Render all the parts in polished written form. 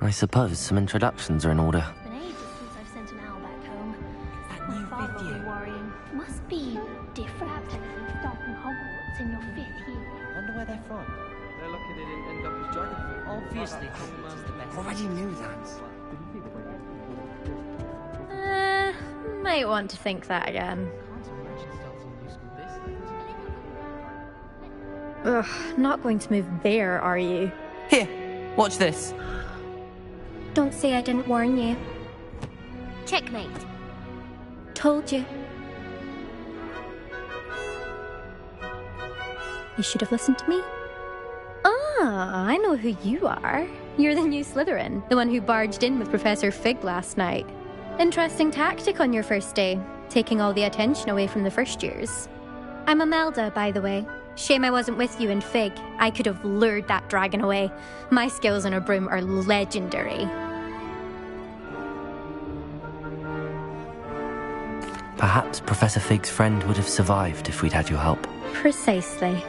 I suppose some introductions are in order. It's been ages since I've sent an owl back home. That My new father fifth will be year. worrying. Must be different. Perhaps everything's starting Hogwarts in your 5th year. Wonder where they're from. They're lucky they didn't end up as dragonflies. Obviously, Hogwarts is the best. Already knew that. Might want to think that again. Can't imagine starting a new school this late. Ugh, not going to move there, are you? Here, watch this. Don't say I didn't warn you. Checkmate. Told you. You should have listened to me. Ah, I know who you are. You're the new Slytherin, the one who barged in with Professor Fig last night. Interesting tactic on your first day, taking all the attention away from the first years. I'm Imelda, by the way. Shame I wasn't with you in Fig. I could have lured that dragon away. My skills on a broom are legendary. Perhaps Professor Fig's friend would have survived if we'd had your help. Precisely.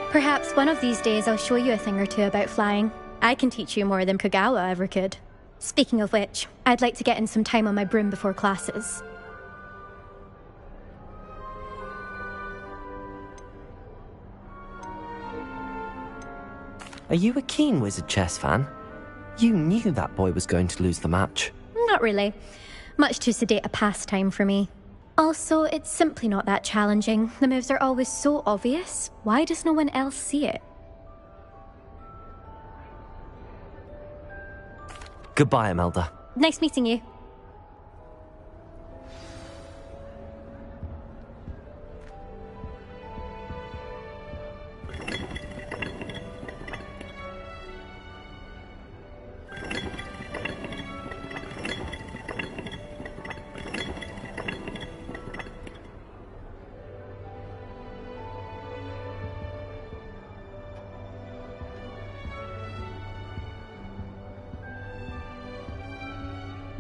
Perhaps one of these days I'll show you a thing or two about flying. I can teach you more than Kagawa ever could. Speaking of which, I'd like to get in some time on my broom before classes. Are you a keen Wizard chess fan? You knew that boy was going to lose the match. Not really. Much too sedate a pastime for me. Also, it's simply not that challenging. The moves are always so obvious. Why does no one else see it? Goodbye, Imelda. Nice meeting you.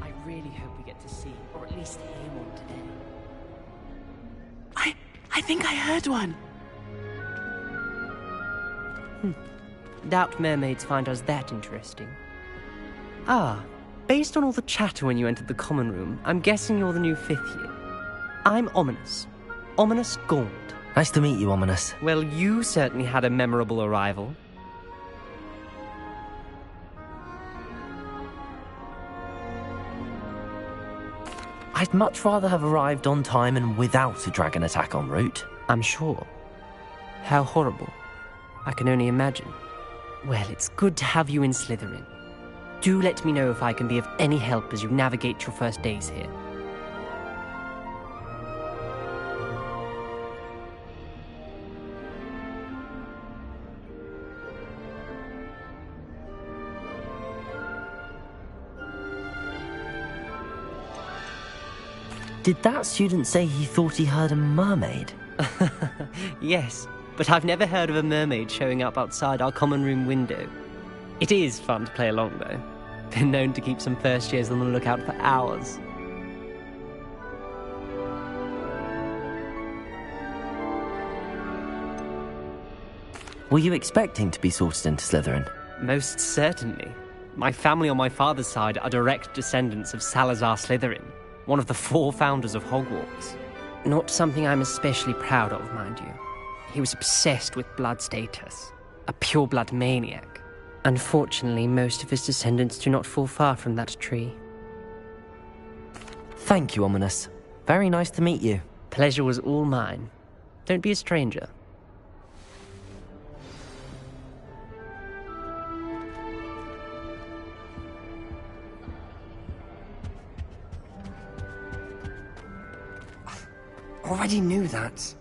I really hope we get to see, or at least hear one today. I think I heard one. Doubt mermaids find us that interesting. Ah, based on all the chatter when you entered the common room, I'm guessing you're the new 5th year. I'm Ominous. Ominous Gaunt. Nice to meet you, Ominous. Well, you certainly had a memorable arrival. I'd much rather have arrived on time and without a dragon attack en route. I'm sure. How horrible. I can only imagine. Well, it's good to have you in Slytherin. Do let me know if I can be of any help as you navigate your first days here. Did that student say he thought he heard a mermaid? Yes, but I've never heard of a mermaid showing up outside our common room window. It is fun to play along, though. Been known to keep some first years on the lookout for hours. Were you expecting to be sorted into Slytherin? Most certainly. My family on my father's side are direct descendants of Salazar Slytherin, one of the 4 founders of Hogwarts. Not something I'm especially proud of, mind you. He was obsessed with blood status, a pure-blood maniac. Unfortunately, most of his descendants do not fall far from that tree. Thank you, Ominous. Very nice to meet you. Pleasure was all mine. Don't be a stranger. Already knew that.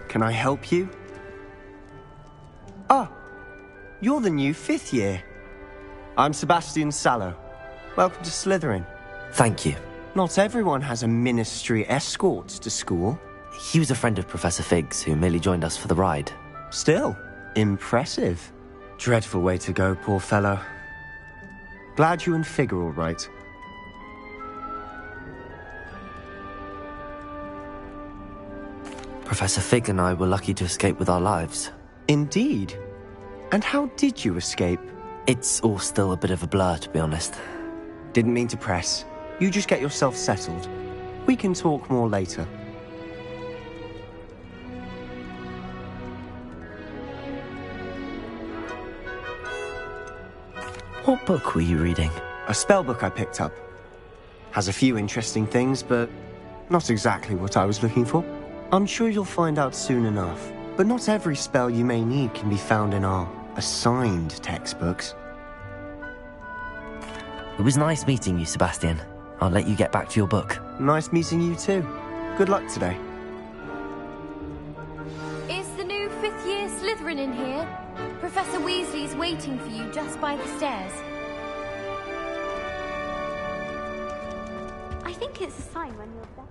Can I help you? Ah, you're the new 5th year. I'm Sebastian Sallow. Welcome to Slytherin. Thank you. Not everyone has a ministry escort to school. He was a friend of Professor Fig's who merely joined us for the ride. Still, impressive. Dreadful way to go, poor fellow. Glad you and Fig are all right. Professor Fig and I were lucky to escape with our lives. Indeed. And how did you escape? It's all still a bit of a blur, to be honest. Didn't mean to press. You just get yourself settled. We can talk more later. What book were you reading? A spellbook I picked up. Has a few interesting things, but not exactly what I was looking for. I'm sure you'll find out soon enough. But not every spell you may need can be found in our assigned textbooks. It was nice meeting you, Sebastian. I'll let you get back to your book. Nice meeting you too. Good luck today. Is the new fifth-year Slytherin in here? Professor Weasley's waiting for you just by the stairs. I think it's a sign when you're there.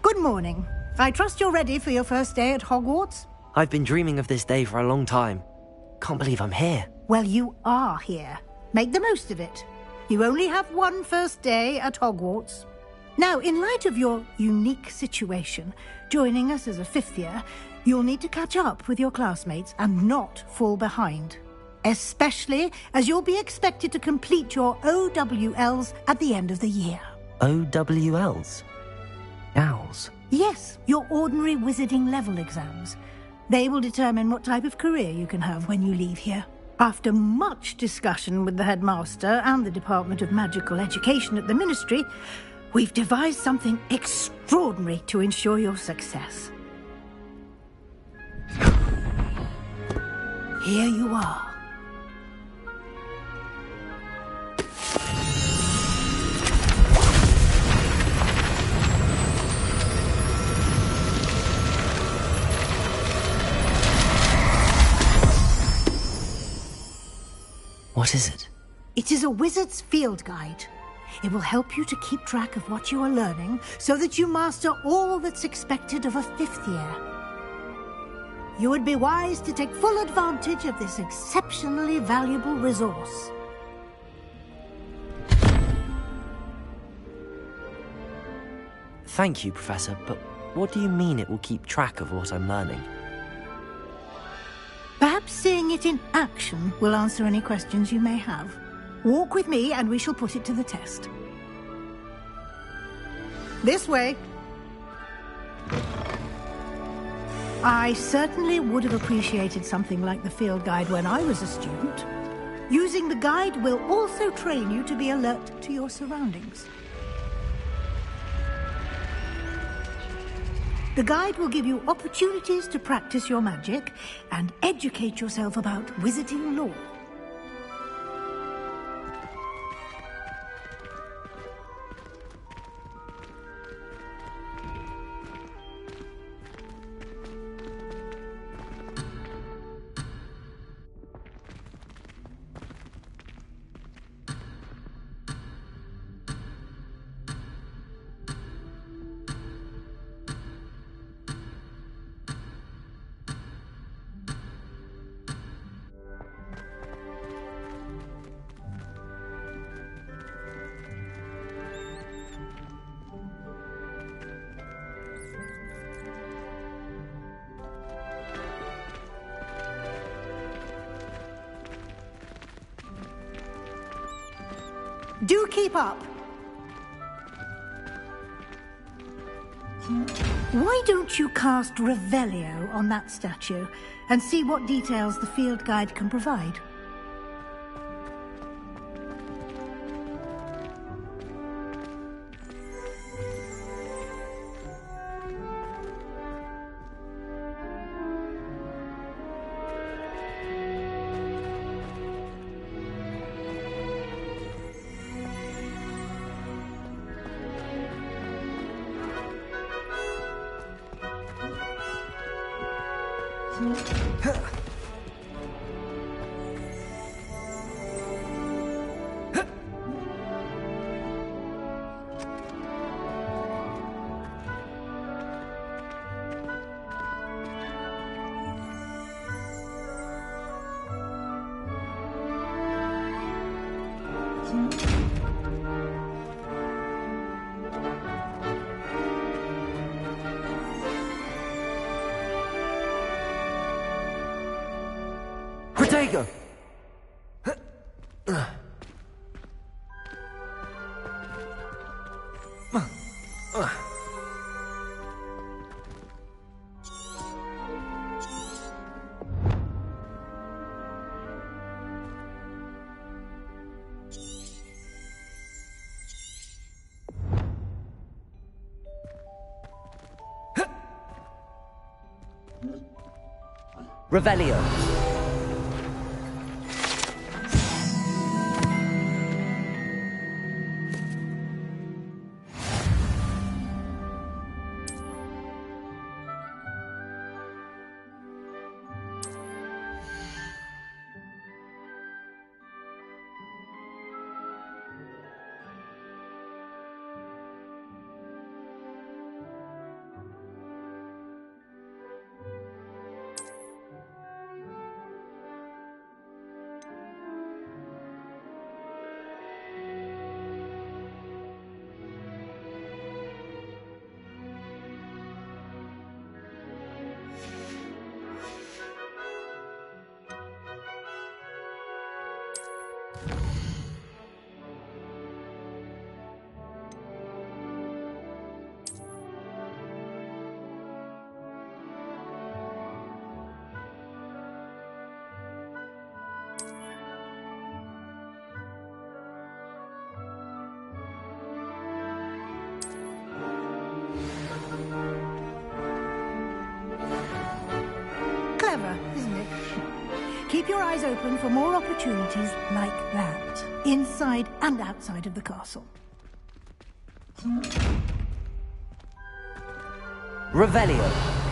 Good morning. I trust you're ready for your first day at Hogwarts? I've been dreaming of this day for a long time. Can't believe I'm here. Well, you are here. Make the most of it. You only have one first day at Hogwarts. Now, in light of your unique situation, joining us as a fifth year, you'll need to catch up with your classmates and not fall behind. Especially as you'll be expected to complete your OWLs at the end of the year. OWLs? Owls? Yes, your ordinary wizarding level exams. They will determine what type of career you can have when you leave here. After much discussion with the headmaster and the Department of Magical Education at the Ministry, we've devised something extraordinary to ensure your success. Here you are. What is it? It is a wizard's field guide. It will help you to keep track of what you are learning so that you master all that's expected of a fifth year. You would be wise to take full advantage of this exceptionally valuable resource. Thank you, Professor, but what do you mean it will keep track of what I'm learning? Perhaps seeing it in action will answer any questions you may have. Walk with me and we shall put it to the test. This way. I certainly would have appreciated something like the field guide when I was a student. Using the guide will also train you to be alert to your surroundings. The guide will give you opportunities to practice your magic and educate yourself about wizarding lore. Do keep up. Why don't you cast Revelio on that statue and see what details the field guide can provide? There you go. Revelio. Clever, isn't it? Keep your eyes open for more opportunities like that, inside and outside of the castle. Revelio.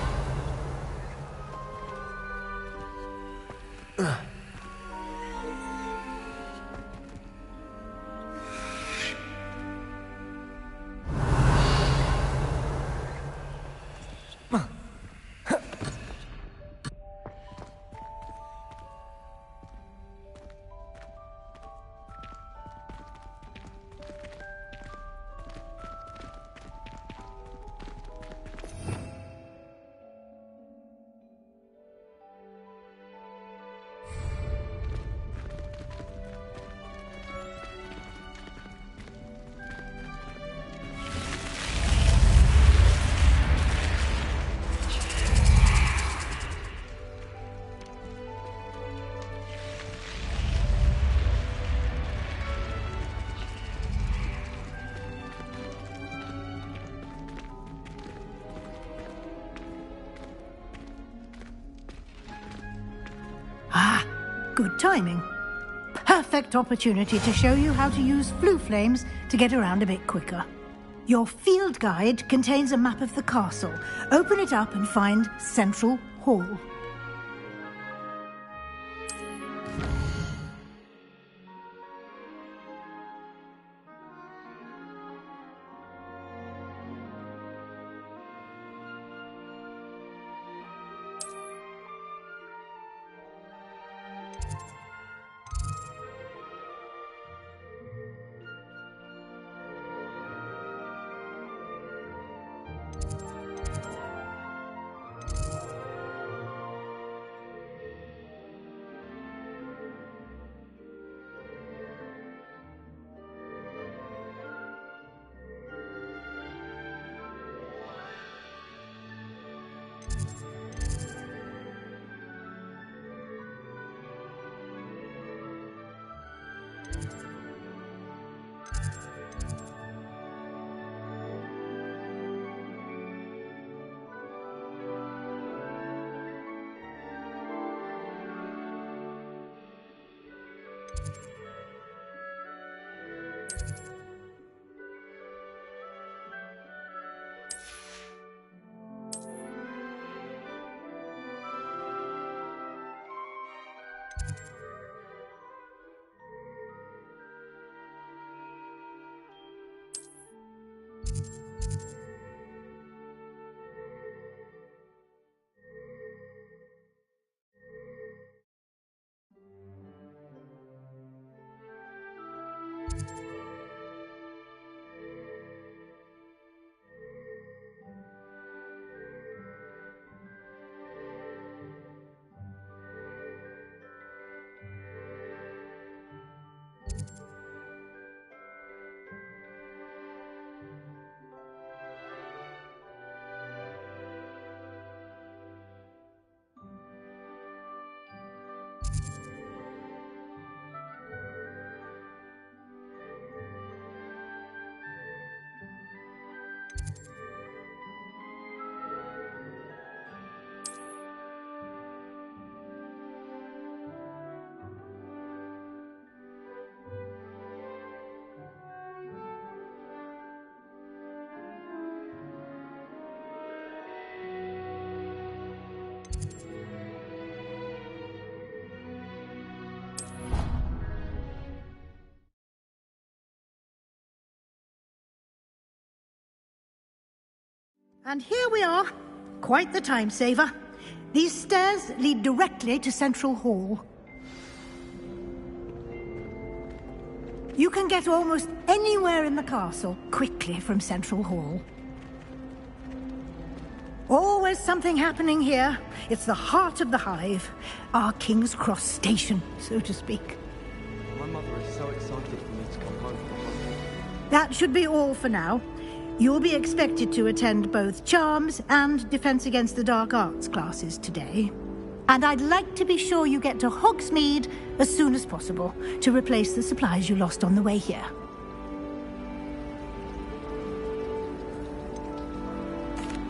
Good timing. Perfect opportunity to show you how to use flue flames to get around a bit quicker. Your field guide contains a map of the castle. Open it up and find Central Hall. And here we are. Quite the time saver. These stairs lead directly to Central Hall. You can get almost anywhere in the castle quickly from Central Hall. Always something happening here. It's the heart of the hive. Our King's Cross station, so to speak. My mother is so excited for me to come home from holiday. That should be all for now. You'll be expected to attend both Charms and Defense Against the Dark Arts classes today. And I'd like to be sure you get to Hogsmeade as soon as possible to replace the supplies you lost on the way here.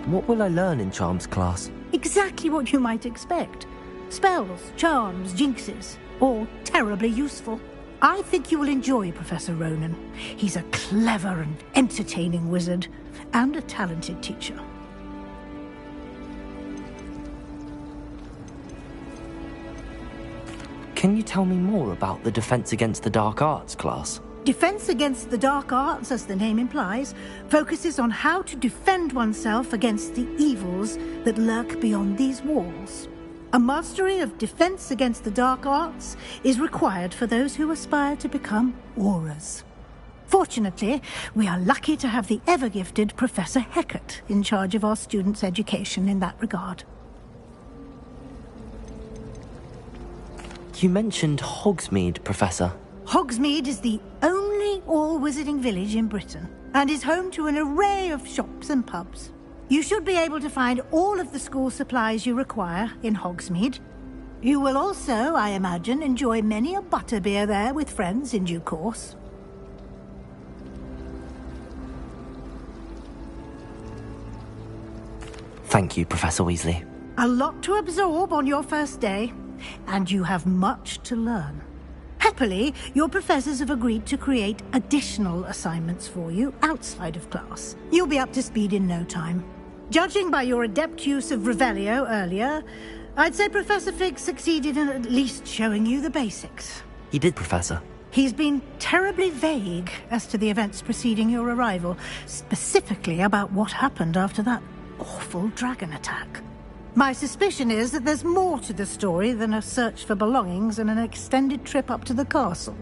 What will I learn in Charms class? Exactly what you might expect. Spells, charms, jinxes, all terribly useful. I think you will enjoy Professor Ronan. He's a clever and entertaining wizard, and a talented teacher. Can you tell me more about the Defense Against the Dark Arts class? Defense Against the Dark Arts, as the name implies, focuses on how to defend oneself against the evils that lurk beyond these walls. A mastery of Defense Against the Dark Arts is required for those who aspire to become Auras. Fortunately, we are lucky to have the ever-gifted Professor Hecat in charge of our students' education in that regard. You mentioned Hogsmeade, Professor. Hogsmeade is the only all-wizarding village in Britain, and is home to an array of shops and pubs. You should be able to find all of the school supplies you require in Hogsmeade. You will also, I imagine, enjoy many a butterbeer there with friends in due course. Thank you, Professor Weasley. A lot to absorb on your first day, and you have much to learn. Happily, your professors have agreed to create additional assignments for you outside of class. You'll be up to speed in no time. Judging by your adept use of Revelio earlier, I'd say Professor Fig succeeded in at least showing you the basics. He did, Professor. He's been terribly vague as to the events preceding your arrival, specifically about what happened after that awful dragon attack. My suspicion is that there's more to the story than a search for belongings and an extended trip up to the castle.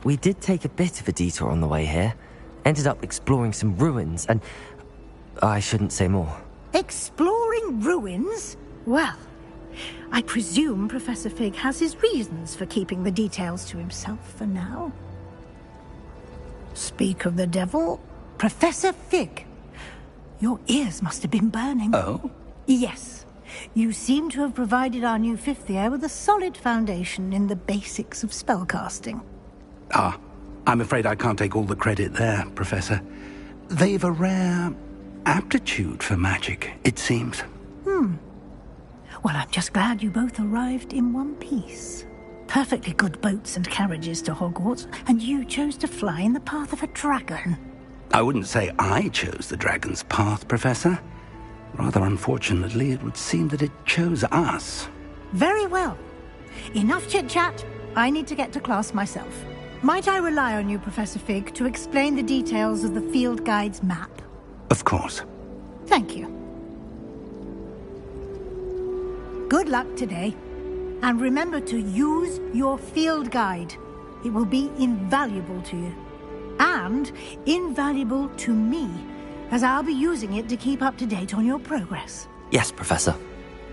We did take a bit of a detour on the way here. Ended up exploring some ruins and... I shouldn't say more. Exploring ruins? Well, I presume Professor Fig has his reasons for keeping the details to himself for now. Speak of the devil, Professor Fig. Your ears must have been burning. Oh? Yes. You seem to have provided our new fifth year with a solid foundation in the basics of spellcasting. Ah, I'm afraid I can't take all the credit there, Professor. They've a rare aptitude for magic, it seems. Well, I'm just glad you both arrived in one piece. Perfectly good boats and carriages to Hogwarts, and you chose to fly in the path of a dragon. I wouldn't say I chose the dragon's path, Professor. Rather unfortunately, it would seem that it chose us. Very well. Enough chit-chat. I need to get to class myself. Might I rely on you, Professor Fig, to explain the details of the field guide's map? Of course. Thank you. Good luck today. And remember to use your field guide. It will be invaluable to you. And invaluable to me, as I'll be using it to keep up to date on your progress. Yes, Professor.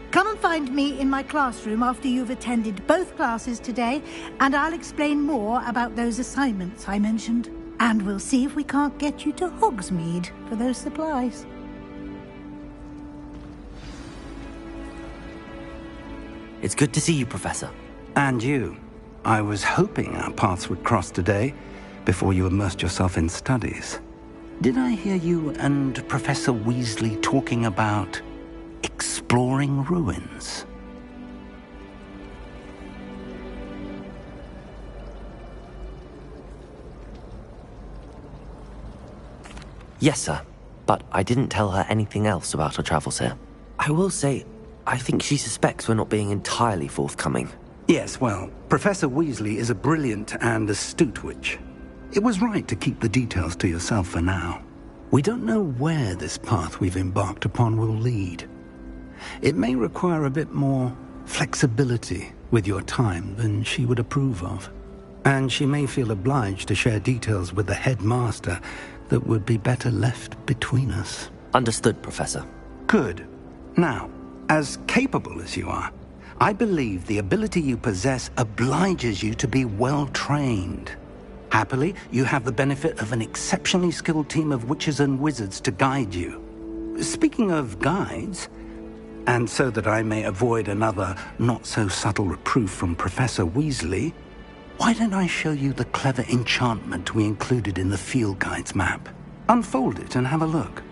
Come and find me in my classroom after you've attended both classes today, and I'll explain more about those assignments I mentioned. And we'll see if we can't get you to Hogsmeade for those supplies. It's good to see you, Professor. And you. I was hoping our paths would cross today, before you immersed yourself in studies. Did I hear you and Professor Weasley talking about exploring ruins? Yes, sir. But I didn't tell her anything else about our travels here. I will say, I think she suspects we're not being entirely forthcoming. Yes, well, Professor Weasley is a brilliant and astute witch. It was right to keep the details to yourself for now. We don't know where this path we've embarked upon will lead. It may require a bit more flexibility with your time than she would approve of. And she may feel obliged to share details with the headmaster that would be better left between us. Understood, Professor. Good. Now, as capable as you are, I believe the ability you possess obliges you to be well-trained. Happily, you have the benefit of an exceptionally skilled team of witches and wizards to guide you. Speaking of guides, and so that I may avoid another not-so-subtle reproof from Professor Weasley, why don't I show you the clever enchantment we included in the field guide's map? Unfold it and have a look.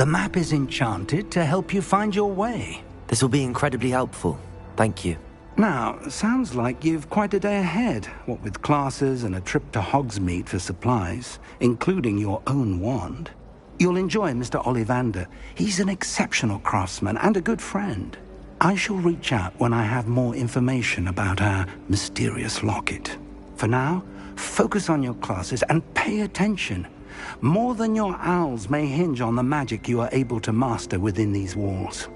The map is enchanted to help you find your way. This will be incredibly helpful. Thank you. Now, sounds like you've quite a day ahead, what with classes and a trip to Hogsmeade for supplies, including your own wand. You'll enjoy Mr. Ollivander. He's an exceptional craftsman and a good friend. I shall reach out when I have more information about our mysterious locket. For now, focus on your classes and pay attention. More than your owls may hinge on the magic you are able to master within these walls.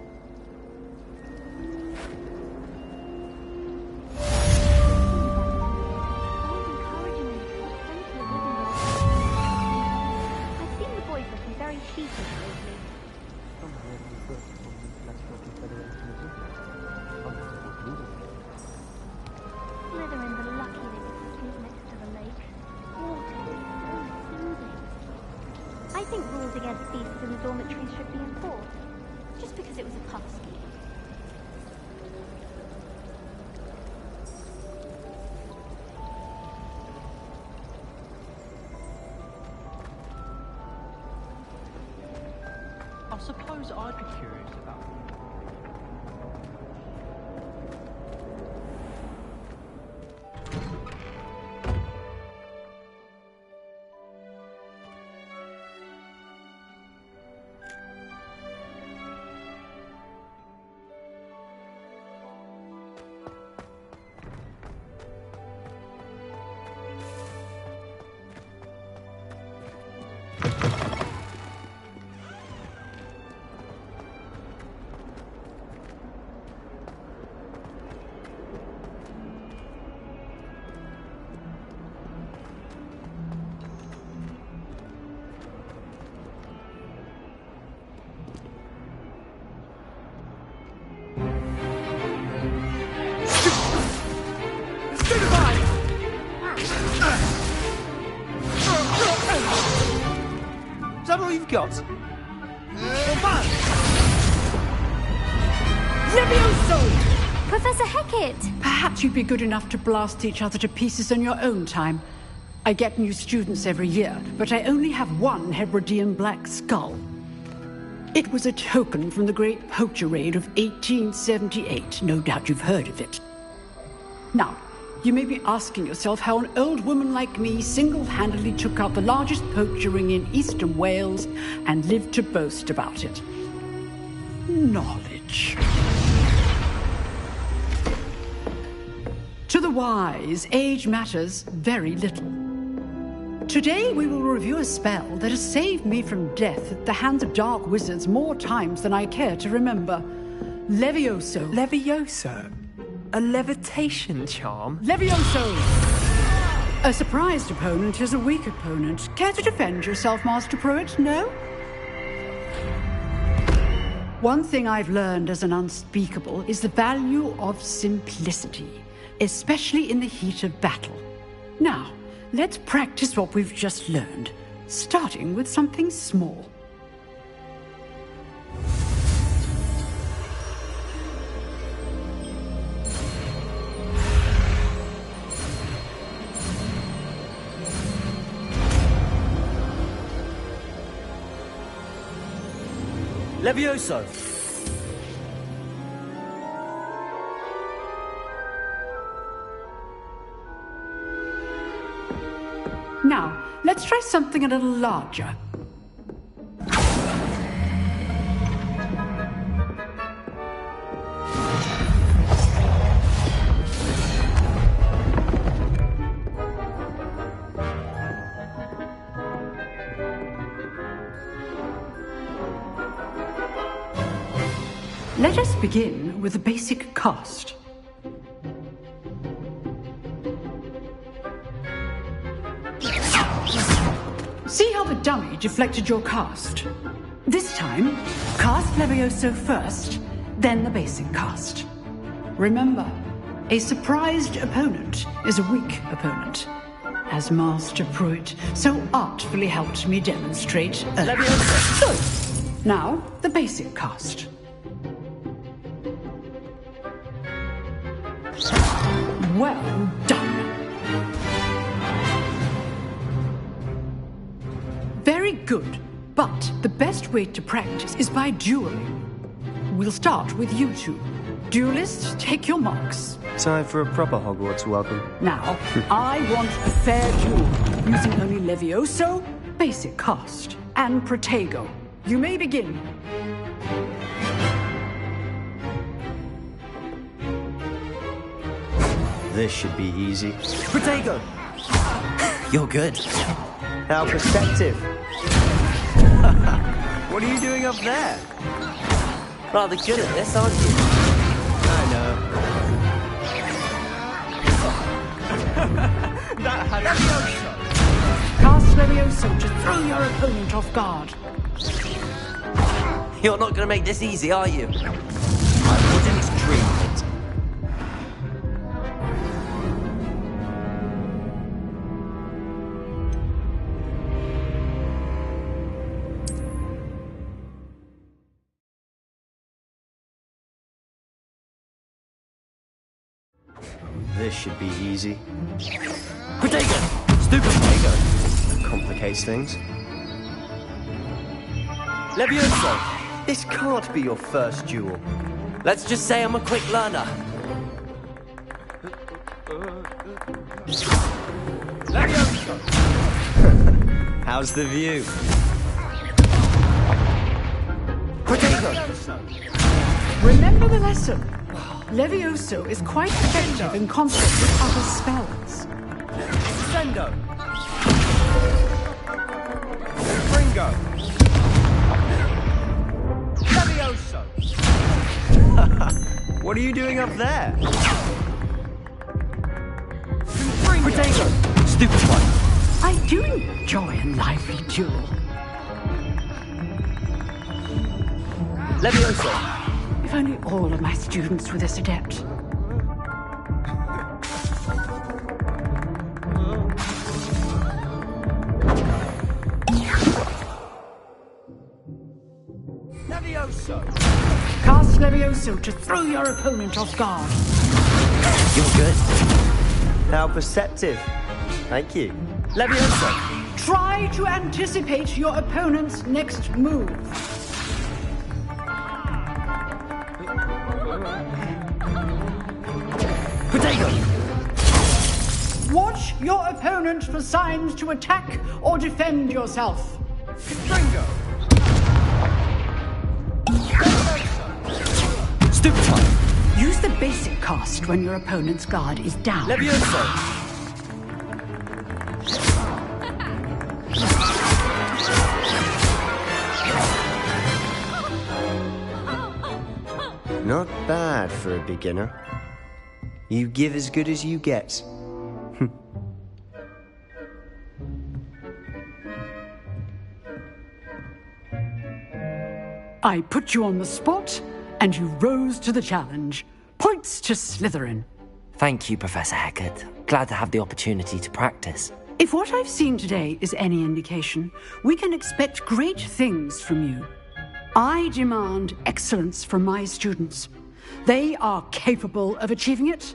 I think rules against feasts in the dormitories should be enforced, just because it was a pub scheme. I suppose I'd be curious about Is that all you've got? Levioso! Professor Hecat! Perhaps you'd be good enough to blast each other to pieces in your own time. I get new students every year, but I only have one Hebridean black skull. It was a token from the Great Poacher Raid of 1878. No doubt you've heard of it. Now, you may be asking yourself how an old woman like me single-handedly took out the largest poacher ring in eastern Wales and lived to boast about it. Knowledge. To the wise, age matters very little. Today we will review a spell that has saved me from death at the hands of dark wizards more times than I care to remember. Levioso. Levioso? A levitation charm? Levioso! A surprised opponent is a weak opponent. Care to defend yourself, Master Pruitt? No? One thing I've learned as an unspeakable is the value of simplicity, especially in the heat of battle. Now, let's practice what we've just learned, starting with something small. Levioso! Now, let's try something a little larger. Let us begin with the basic cast. See how the dummy deflected your cast? This time, cast Levioso first, then the basic cast. Remember, a surprised opponent is a weak opponent, as Master Pruitt so artfully helped me demonstrate earlier. Good. Now, the basic cast. Well done. Very good, but the best way to practice is by dueling. We'll start with you two. Duelists, take your marks. Time for a proper Hogwarts welcome. Now, I want a fair duel, using only Levioso, basic cast, and Protego. You may begin. This should be easy. Protego! You're good. How perceptive. What are you doing up there? Rather good at this, aren't you? I know. Cast Levioso to throw your opponent off guard. You're not going to make this easy, are you? I wouldn't dream it. This should be easy. Protego! Stupid Protego! Complicates things. Levioso! This can't be your first duel. Let's just say I'm a quick learner. Levioso! How's the view? Protego! Remember the lesson. Levioso is quite effective in concert with other spells. Sendo! Ringo! Levioso! What are you doing up there? Protego! Stupid one! I do enjoy a lively duel. Levioso! If only all of my students were this adept. Levioso! Cast Levioso to throw your opponent off guard. You're good. How perceptive. Thank you. Levioso! Try to anticipate your opponent's next move. Protego! Watch your opponent for signs to attack or defend yourself. Ringo! Stupid one! Use the basic cast when your opponent's guard is down. Levioso! Not bad for a beginner. You give as good as you get. I put you on the spot, and you rose to the challenge. Points to Slytherin. Thank you, Professor Hecat. Glad to have the opportunity to practice. If what I've seen today is any indication, we can expect great things from you. I demand excellence from my students. They are capable of achieving it,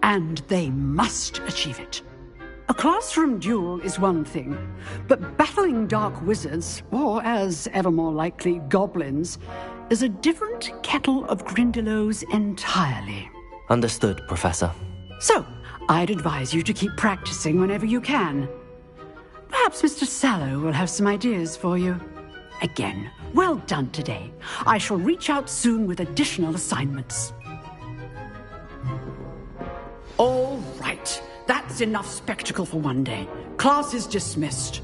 and they must achieve it. A classroom duel is one thing, but battling dark wizards, or as ever more likely, goblins, is a different kettle of Grindylows entirely. Understood, Professor. So, I'd advise you to keep practicing whenever you can. Perhaps Mr. Sallow will have some ideas for you. Again, well done today. I shall reach out soon with additional assignments. All right. That's enough spectacle for one day. Class is dismissed.